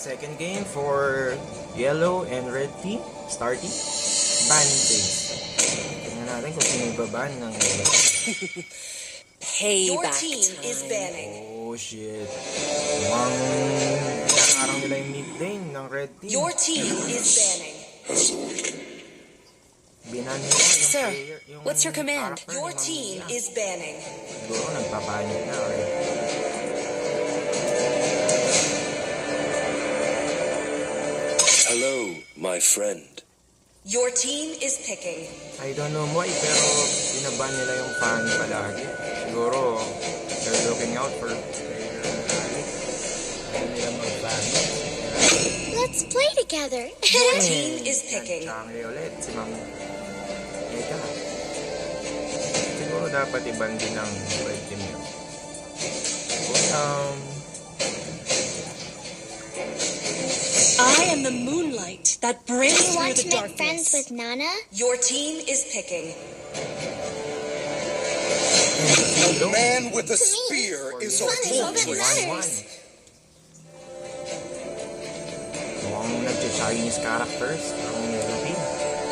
Second game for yellow and red team. Starting. Banning phase. Tingnan natin kung sino ibaban ng yellow. Payback Your team time. is banning. Oh shit. Mukhang nakakarang nila yung mid lane ng red team. Your team is banning. Binan nila yung Sir, player. Yung what's your command? character Your ng team Mamia. is banning. Siguro nagpapanik na red team. Hello, my friend. Your team is picking. I don't know why, pero binaban nila yung fan palagi. Siguro, they're looking out for player Alex. Ayaw nila mag-ban. Let's play together. Your team is picking. Nag-changle ulit si Ma'am Eka. Siguro dapat iban din ng red team yun. I am the moonlight that breaks You through want the to make friends darkness. with Nana? Your team is picking. A man with a spear is a Funny, all that fortress. matters. Mukhang nag-Chinese characters ang yellow team.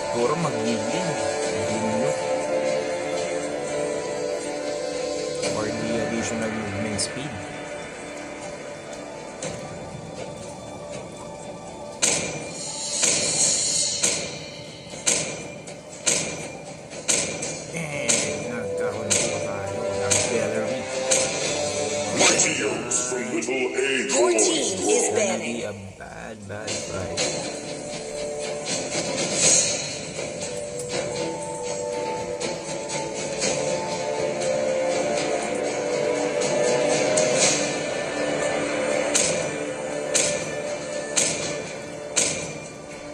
Siguro mag-healing. Mag-healing for the additional movement speed. And nagkaroon po tayo ng Bellery. Mighty oaks from Little Age. Your team is Gonna banning. be a bad fight.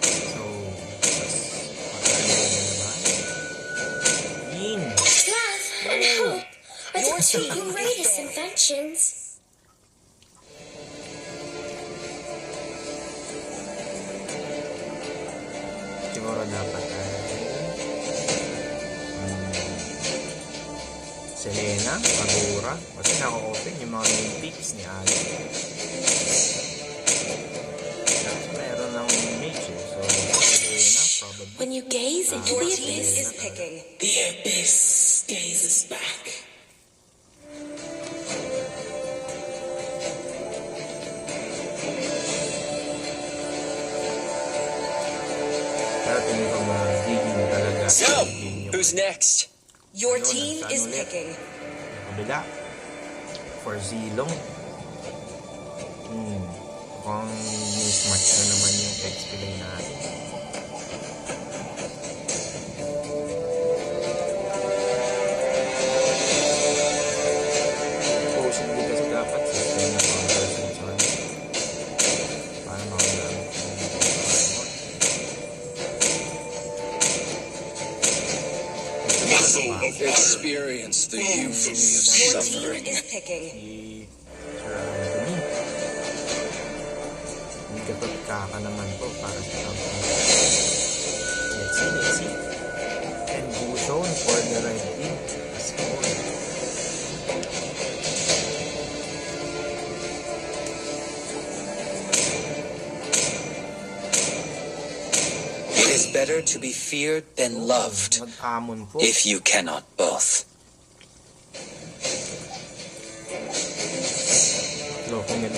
So, Yin! Love and hope are Your the two team is greatest banning. inventions. Siguro dapat Selena, Agora, kasi naka-open yung mga main picks ni Ali. Tapos meron ng mage eh. So, Selena, probably. When you gaze into Your the team abyss, is picking. the abyss gazes back. Pero tingin ko magiging talaga. So, magiging yung who's next? Your Ayun, team nasaan is ulit? picking. kabila. For Zilong. Mukhang mismatch na naman yung XP lane natin. Possibly kasi dapat sustain na counter season. Para makagamit yung Muscle of fire. Experience the euphony of Your team suffering. is picking. si Sir Anthony. Hindi ka pa kaka naman po para sa company. Let's see. And Bushon for the red team. Score. It is better to be feared than loved Mag-amon po. if you cannot both. Looking at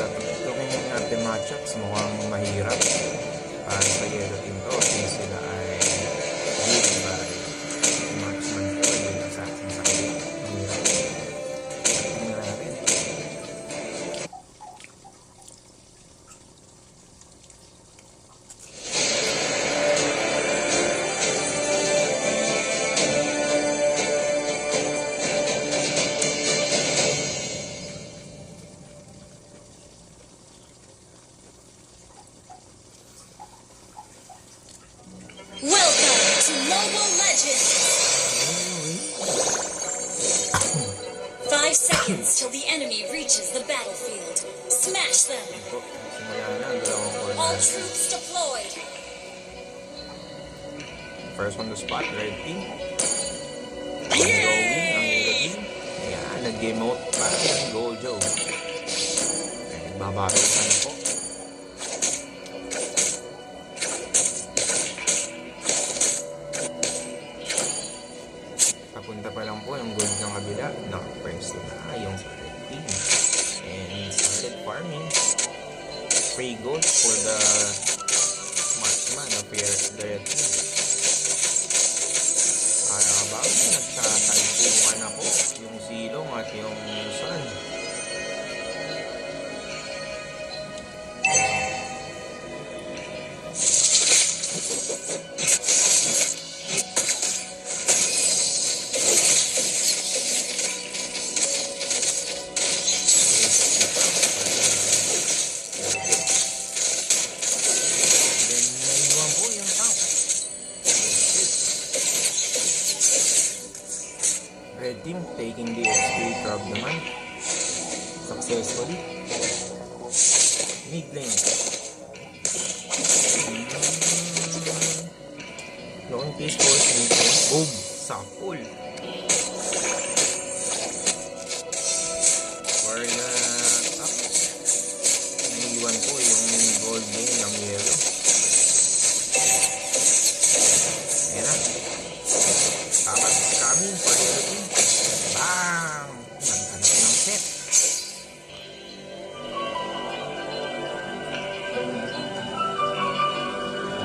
the matchups, mukhang mahirap para sa yellow team to since sila ay lead by marksman po yung assassin sa kanila. Mahirap. Tingnan natin. Welcome to Mobile Legends! 5 seconds till the enemy reaches the battlefield. Smash them! Po, simula na ang dalawang core All natin. troops deployed! First on the spot, red team. Going ang yellow team. Ayan, nag-game out para sa Gold Joe. Babarasan po. free gold for the marksman of the red team. Kaya ba? Nagtataypuan ako yung silong at yung sun. Red team taking the XP crab naman successfully. Mid lane. Long piece force mid lane. Boom! Sapul! For the up. Naiiwan po yung gold lane ng yellow. Ayan na. Dapat kami for yellow team. Bang! Naghanap ng set.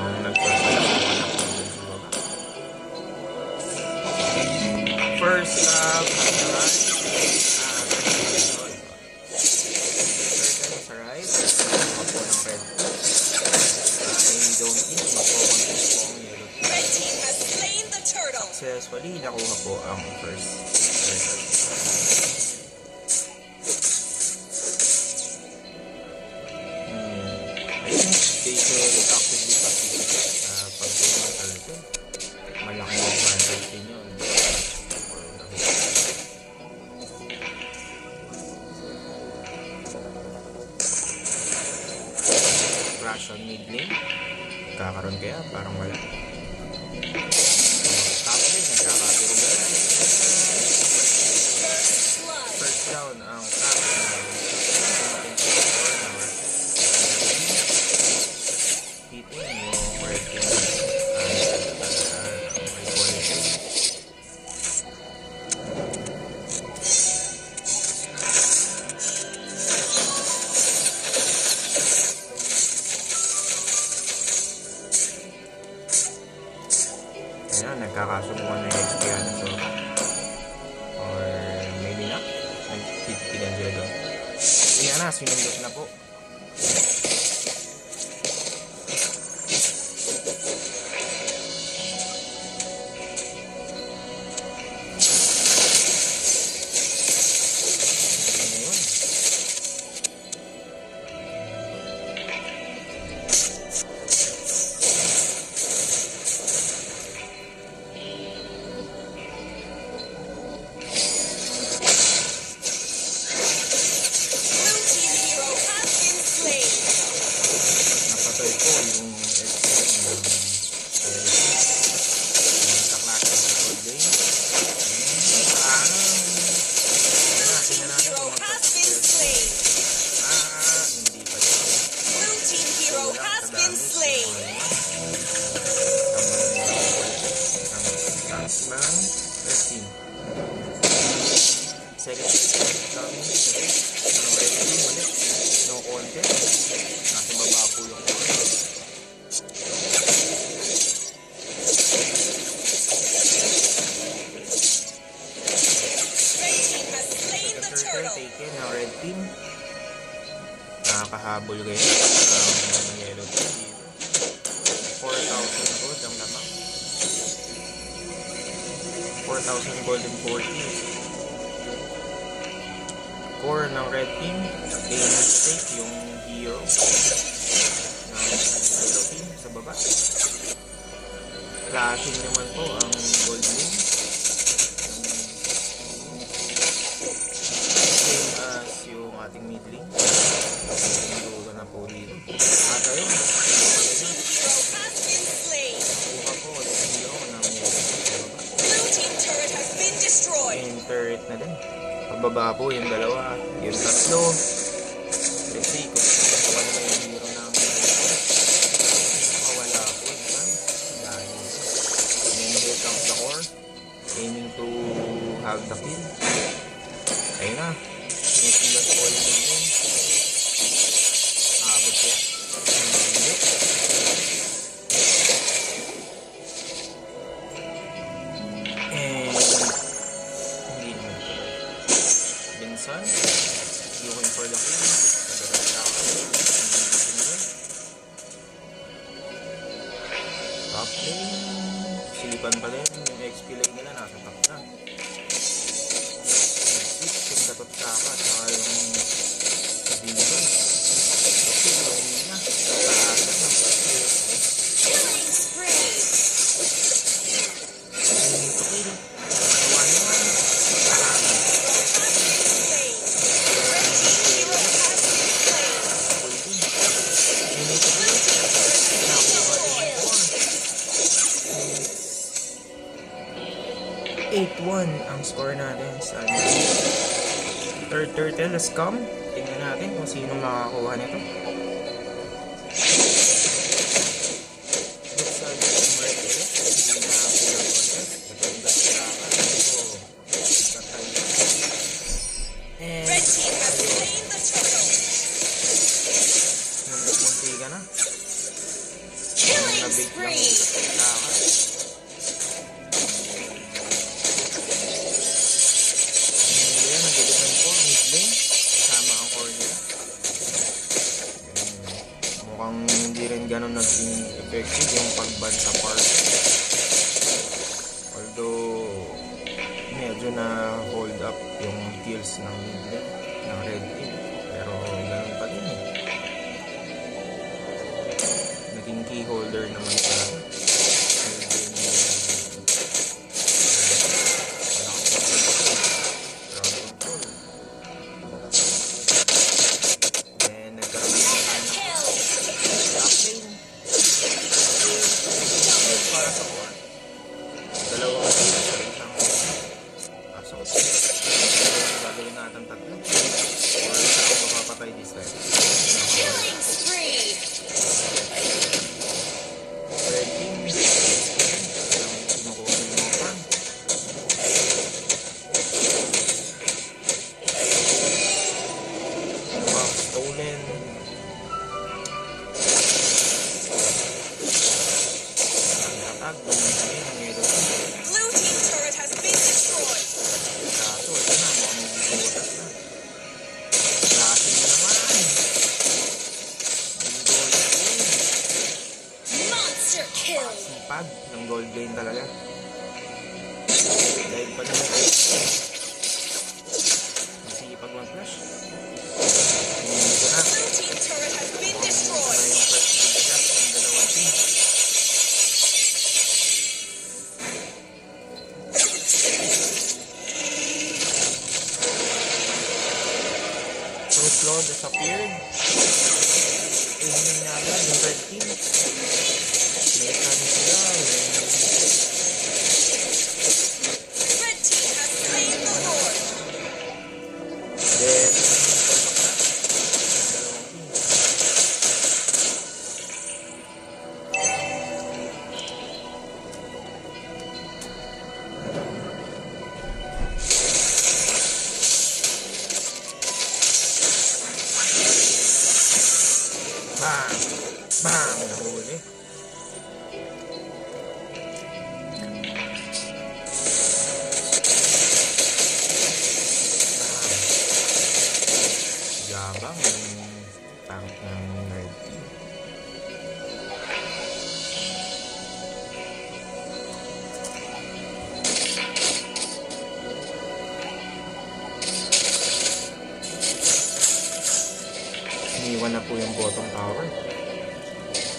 Ang nagpapalakuan ako sa baba. First love, Azarai. Second sa right. Ako ng red. I don't think makukontest po ang yellow team. Red team has slain the turtle. Successfully, nakuha po ang first turtle. I think they should actively participate sa pag-game ng turtle. Malaking advantage din yun. For the whole. Crash on mid lane. Kakaroon kaya? Parang wala. Top lane, nagkakatiro ba yan? Blood. First down ang top. Hitting yung red team. May quality. Ayan, nagkakasubukan na yung XP ano, so or maybe not. Nagtitigan sila doon. Ayan na, sinundot na po. Ayun. Blue team hero has been slain. Napatay po yung expert ng nagkaklase sa gold lane. Tingnan natin Hero kung has been magpapakir. slain. Hindi pa yun. Blue team hero has been slain. Ang red team. Second set coming. Ang red team ulit. No contest. Nasa baba po yung contest. Red team has slain the Turtle turtle. taken ng red team. Nakakahabol kayo ang yellow team dito. 4,000 gold ang lamang. 4,000 gold and 40. Core ng red team. Aim to take yung hero ng yellow team sa baba. Flashing naman po ang gold lane. Same as yung ating mid lane. Naluto na po dito. At ayun, Hero has been slain. kuha po ulit ang hero ng yellow team sa baba. Blue team turret has been destroyed. And turret na din. Pagbaba po yung dalawa, yung tatlo. Let's see kung saan na yung hero ng mawala po yung sun. Dahil then here comes the core. Aiming to have the kill. Ayun na. Sinusundan po yung game. Nakabot siya. lane. Silipan pala yun. Yung XP lane nila nasa top na. Switch yung datot saka. Saka yung Sabidon. Okay, lane na. Taasan na. Killing spree. Need to kill. 8-1 ang score natin sa third turtle scum. Tingnan natin kung sino makakuha nito. Looks like it's right ulit. Hindi na kulang ulit. Ito yung dasirakan. So, patay. And Red team has slain the turtle. munti ka na. Killing Nabig lang spree. yung dasirakan. Mukhang hindi rin ganun naging effective yung pag-ban sa park. Although medyo na hold up yung kills ng mid lane, ng red team. Pero ganun pa din eh. Naging key holder naman sa Killing spree. Blue team turret has been destroyed. Monster kill. Pag ng gold lane talaga. Dahil pa naman masipag mag-flash. Dito na. Blue team turret has been Na destroyed. yung first lead shot ng dalawang team. First Lord has appeared. Aiming na agad yung red team. May kami sila. Red team has slain the Lord. Then, bang! Bang! Nahuli. Yabang yung tank ng red team. Iniwan na po yung bottom tower.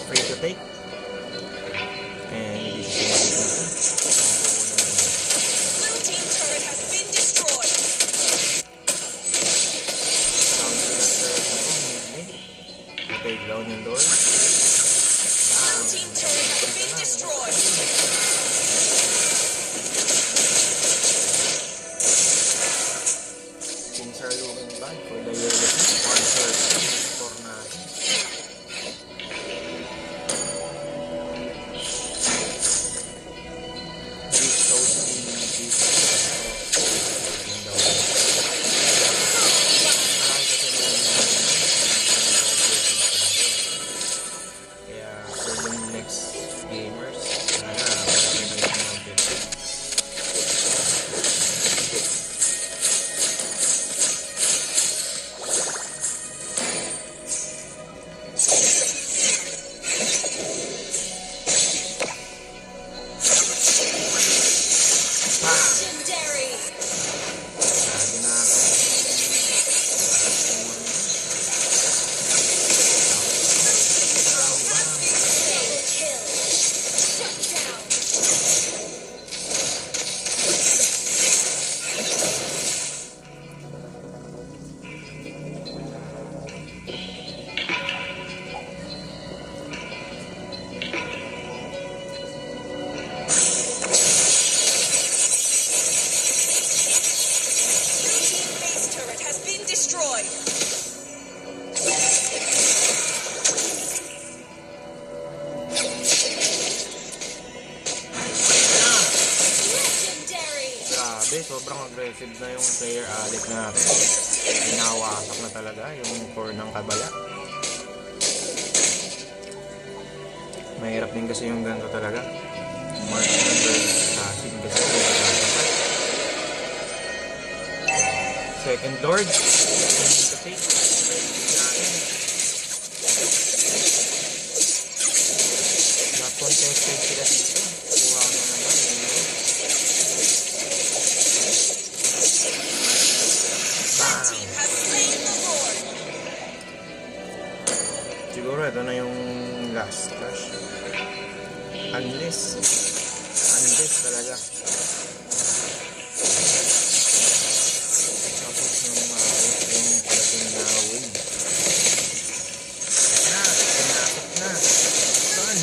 Free to take. And hindi siya Blue team turret has been destroyed. take down yung door. Blue team turret has been destroyed. Things are looking bad for the yellow team. 1-13 score natin. This shows the defense kaya for the next gamers, sana marami kayong mag-get. aggressive na yung player Alec natin. Pinawasak na talaga yung core ng kabala. Mahirap din kasi yung ganito talaga. Marksman versus assassin kasi. Second Lord. Kasi not contested sila dito. Kuha na naman. Bang! Siguro ito na yung last clash. Unless talaga. Tapos yung parating na wave. Pinasok na. Sun.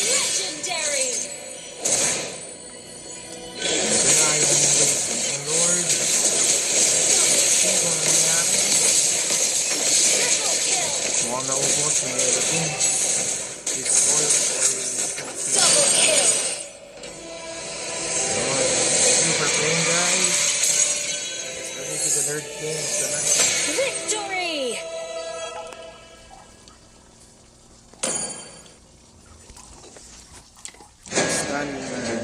Legendary! Ito na yung wave ng Lord. Ito na nangyari. Triple kill! Mukhang naubos. May rating. It's all Double kill! Thank you for playing, guys. Let's go to the third game of the night. Victory! Stunning.